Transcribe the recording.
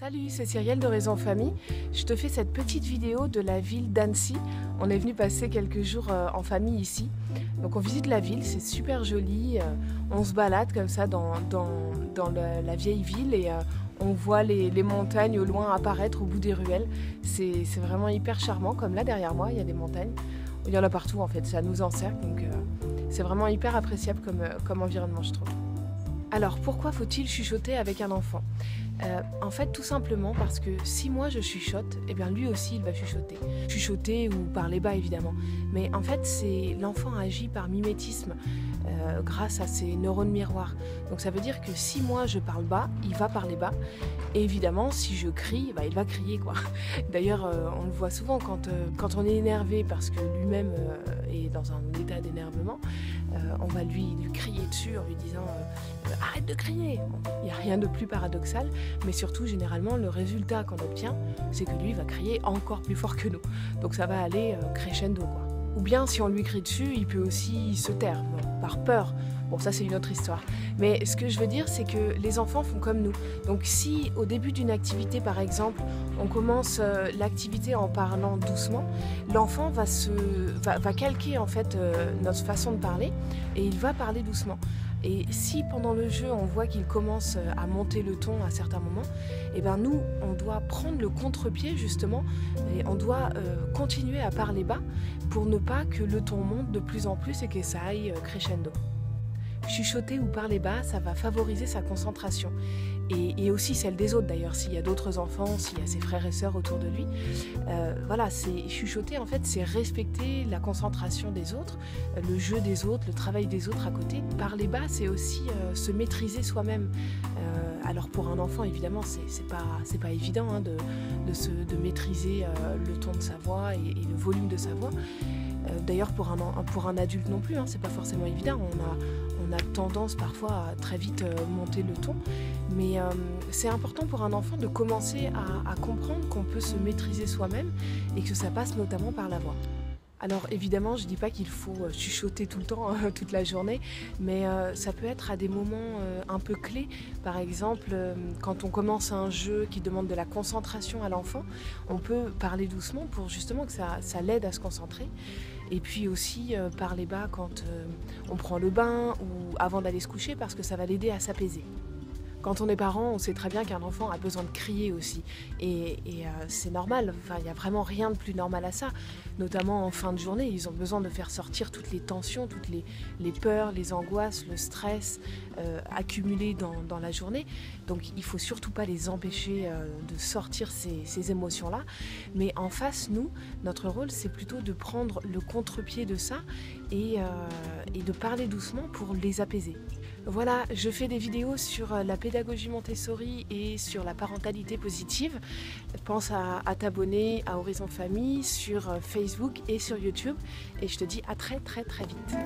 Salut, c'est Cyrielle d'Horizon Famille. Je te fais cette petite vidéo de la ville d'Annecy. On est venu passer quelques jours en famille ici. Donc on visite la ville, c'est super joli. On se balade comme ça dans la vieille ville et on voit les montagnes au loin apparaître au bout des ruelles. C'est vraiment hyper charmant, comme là derrière moi, il y a des montagnes. Il y en a partout en fait, ça nous encercle. Donc c'est vraiment hyper appréciable comme environnement, je trouve. Alors pourquoi faut-il chuchoter avec un enfant ? En fait, tout simplement parce que si moi je chuchote, eh bien lui aussi il va chuchoter. Chuchoter ou parler bas évidemment. Mais en fait, l'enfant agit par mimétisme grâce à ses neurones miroirs. Donc ça veut dire que si moi je parle bas, il va parler bas. Et évidemment, si je crie, il va crier quoi. D'ailleurs, on le voit souvent quand on est énervé parce que lui-même est dans un état d'énervement, on va lui crier dessus en lui disant arrête de crier. Il n'y a rien de plus paradoxal, mais surtout généralement le résultat qu'on obtient, c'est que lui va crier encore plus fort que nous. Donc ça va aller crescendo quoi. Ou bien si on lui crie dessus, il peut aussi se taire, par peur. Bon, ça c'est une autre histoire. Mais ce que je veux dire, c'est que les enfants font comme nous. Donc si au début d'une activité, par exemple, on commence l'activité en parlant doucement, l'enfant va calquer en fait notre façon de parler et il va parler doucement. Et si pendant le jeu, on voit qu'il commence à monter le ton à certains moments, eh ben nous, on doit prendre le contre-pied justement et on doit continuer à parler bas pour ne pas que le ton monte de plus en plus et que ça aille crescendo. Chuchoter ou parler bas, ça va favoriser sa concentration et aussi celle des autres d'ailleurs, s'il y a d'autres enfants, s'il y a ses frères et sœurs autour de lui. Voilà, c'est chuchoter en fait, c'est respecter la concentration des autres, le jeu des autres, le travail des autres à côté. Parler bas, c'est aussi se maîtriser soi-même. Alors pour un enfant, évidemment, c'est pas évident hein, de maîtriser le ton de sa voix et le volume de sa voix. D'ailleurs pour un adulte non plus, hein, c'est pas forcément évident. On a tendance parfois à très vite monter le ton, mais c'est important pour un enfant de commencer à comprendre qu'on peut se maîtriser soi-même et que ça passe notamment par la voix. Alors évidemment, je ne dis pas qu'il faut chuchoter tout le temps, toute la journée, mais ça peut être à des moments un peu clés. Par exemple, quand on commence un jeu qui demande de la concentration à l'enfant, on peut parler doucement pour justement que ça l'aide à se concentrer. Et puis aussi parler bas quand on prend le bain ou avant d'aller se coucher parce que ça va l'aider à s'apaiser. Quand on est parent, on sait très bien qu'un enfant a besoin de crier aussi. Et c'est normal, enfin, il n'y a vraiment rien de plus normal à ça. Notamment en fin de journée, ils ont besoin de faire sortir toutes les tensions, toutes les peurs, les angoisses, le stress accumulés dans la journée. Donc il ne faut surtout pas les empêcher de sortir ces émotions-là. Mais en face, nous, notre rôle, c'est plutôt de prendre le contre-pied de ça et de parler doucement pour les apaiser. Voilà, je fais des vidéos sur la pédagogie Montessori et sur la parentalité positive. Pense à t'abonner à Horizon Famille sur Facebook et sur YouTube. Et je te dis à très très très vite.